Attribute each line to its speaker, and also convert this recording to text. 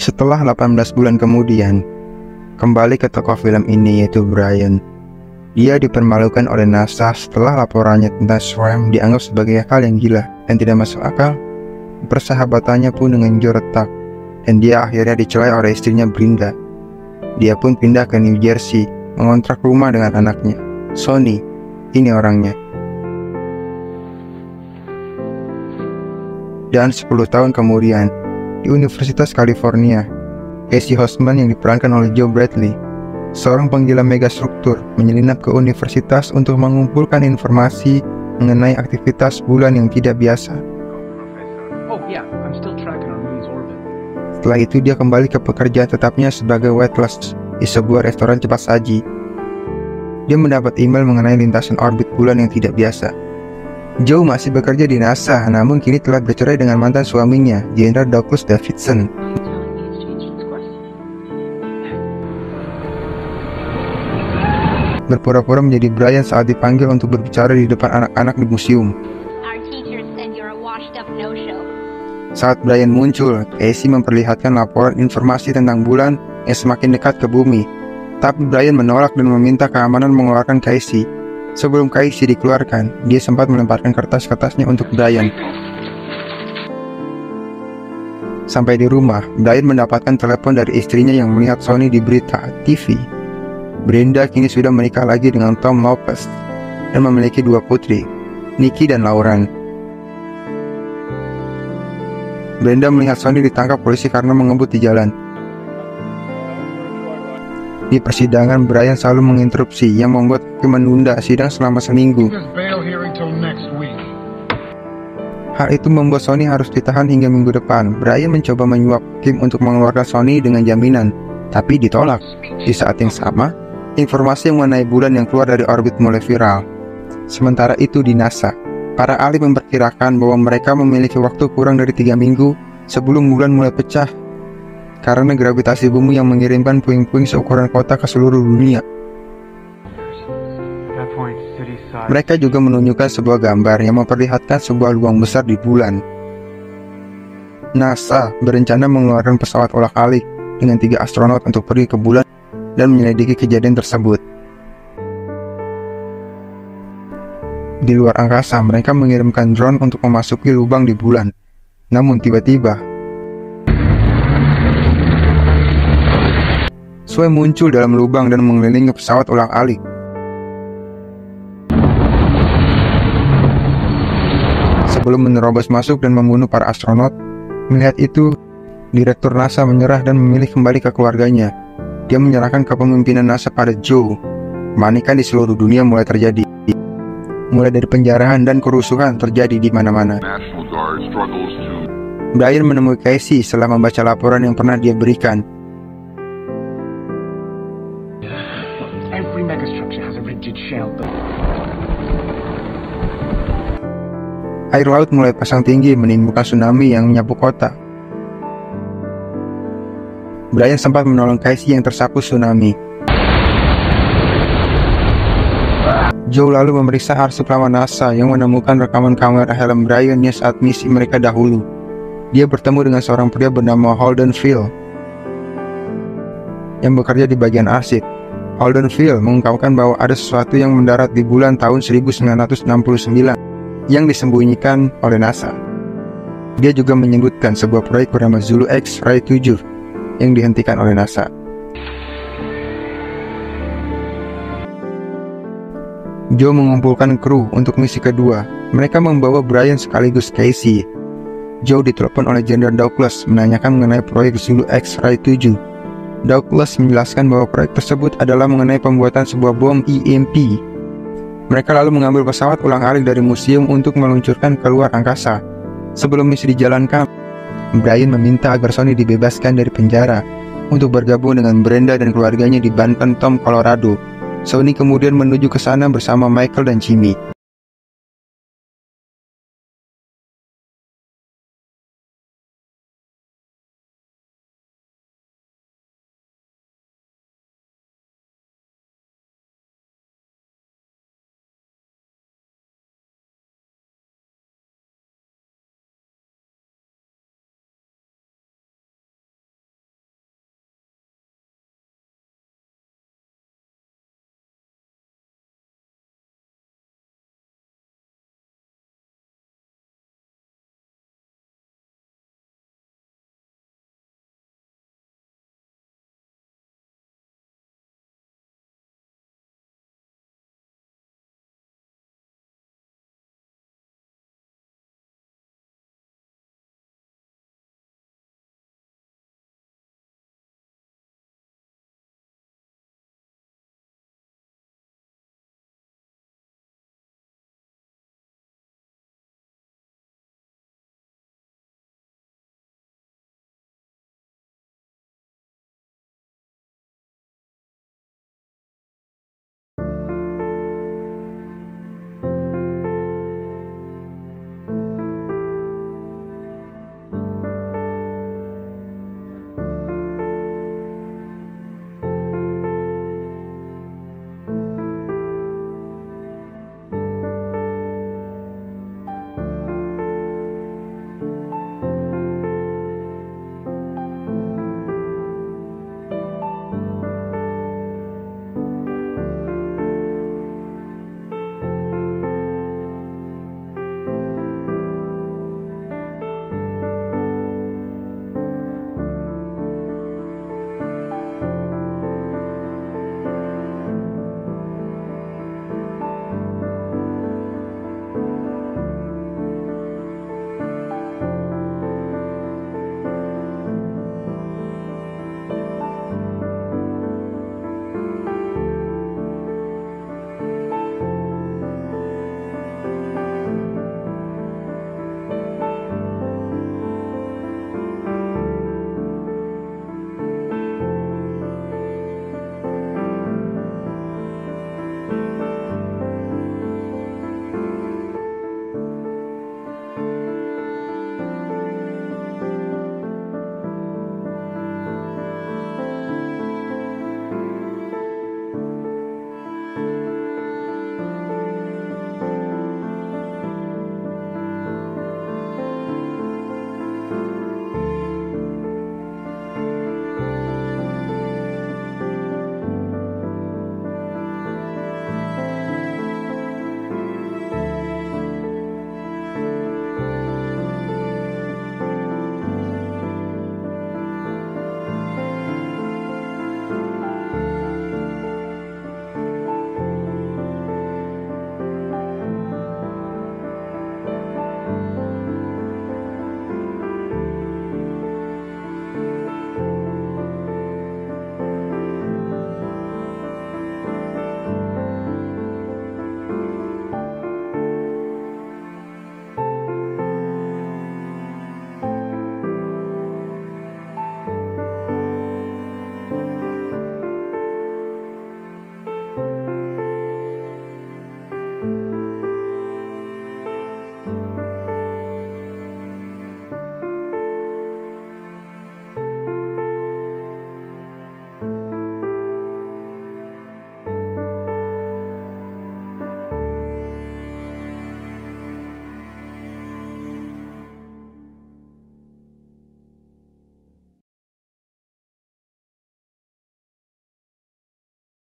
Speaker 1: Setelah 18 bulan kemudian, kembali ke tokoh film ini yaitu Brian. Dia dipermalukan oleh NASA setelah laporannya tentang SRAM dianggap sebagai hal yang gila dan tidak masuk akal. Persahabatannya pun dengan Joe retak, dan dia akhirnya dicerai oleh istrinya Brenda. Dia pun pindah ke New Jersey, mengontrak rumah dengan anaknya, Sonny. Ini orangnya. Dan 10 tahun kemudian, di Universitas California, Casey Hostman yang diperankan oleh Joe Bradley, seorang penggila megastruktur, menyelinap ke universitas untuk mengumpulkan informasi mengenai aktivitas bulan yang tidak biasa. Setelah itu dia kembali ke pekerjaan tetapnya sebagai waitress di sebuah restoran cepat saji. Dia mendapat email mengenai lintasan orbit bulan yang tidak biasa. Joe masih bekerja di NASA, namun kini telah bercerai dengan mantan suaminya, Jenderal Douglas Davidson. Berpura-pura menjadi Brian saat dipanggil untuk berbicara di depan anak-anak di museum. Saat Brian muncul, Casey memperlihatkan laporan informasi tentang bulan yang semakin dekat ke bumi. Tapi Brian menolak dan meminta keamanan mengeluarkan Casey. Sebelum Casey dikeluarkan, dia sempat melemparkan kertas-kertasnya untuk Brian. Sampai di rumah, Brian mendapatkan telepon dari istrinya yang melihat Sonny di berita TV. Brenda kini sudah menikah lagi dengan Tom Lopez dan memiliki 2 putri, Nikki dan Lauren. Brenda melihat Sonny ditangkap polisi karena mengebut di jalan. Di persidangan, Brian selalu menginterupsi yang membuat hakim menunda sidang selama seminggu. Hal itu membuat Sonny harus ditahan hingga minggu depan. Brian mencoba menyuap hakim untuk mengeluarkan Sonny dengan jaminan, tapi ditolak. Di saat yang sama, informasi mengenai bulan yang keluar dari orbit mulai viral. Sementara itu di NASA, para ahli memperkirakan bahwa mereka memiliki waktu kurang dari 3 minggu sebelum bulan mulai pecah karena gravitasi bumi yang mengirimkan puing-puing seukuran kota ke seluruh dunia. Mereka juga menunjukkan sebuah gambar yang memperlihatkan sebuah lubang besar di bulan. NASA berencana mengeluarkan pesawat olah-alik dengan 3 astronot untuk pergi ke bulan dan menyelidiki kejadian tersebut. Di luar angkasa, mereka mengirimkan drone untuk memasuki lubang di bulan. Namun tiba-tiba, Sue muncul dalam lubang dan mengelilingi pesawat olah-alik. Sebelum menerobos masuk dan membunuh para astronot, melihat itu, Direktur NASA menyerah dan memilih kembali ke keluarganya. Dia menyerahkan kepemimpinan NASA pada Joe. Panikan di seluruh dunia mulai terjadi. Mulai dari penjarahan dan kerusuhan terjadi di mana-mana. Brian menemui Casey setelah membaca laporan yang pernah dia berikan. Air laut mulai pasang tinggi menimbulkan tsunami yang menyapu kota. Brian sempat menolong Casey yang tersapu tsunami. Joe lalu memeriksa arsip lama NASA yang menemukan rekaman kamera helm Brian saat misi mereka dahulu. Dia bertemu dengan seorang pria bernama Holden Phil yang bekerja di bagian arsip. Holden Phil mengungkapkan bahwa ada sesuatu yang mendarat di bulan tahun 1969 yang disembunyikan oleh NASA. Dia juga menyebutkan sebuah proyek bernama Zulu X-Ray 7 yang dihentikan oleh NASA. Joe mengumpulkan kru untuk misi kedua. Mereka membawa Brian sekaligus Casey. Joe ditelepon oleh Jenderal Douglas menanyakan mengenai proyek Zulu X-Ray 7. Douglas menjelaskan bahwa proyek tersebut adalah mengenai pembuatan sebuah bom EMP. Mereka lalu mengambil pesawat ulang-alik dari museum untuk meluncurkan keluar angkasa. Sebelum misi dijalankan, Brian meminta agar Sonny dibebaskan dari penjara untuk bergabung dengan Brenda dan keluarganya di Bantam, Colorado. Sonny kemudian menuju ke sana bersama Michael dan Jimmy.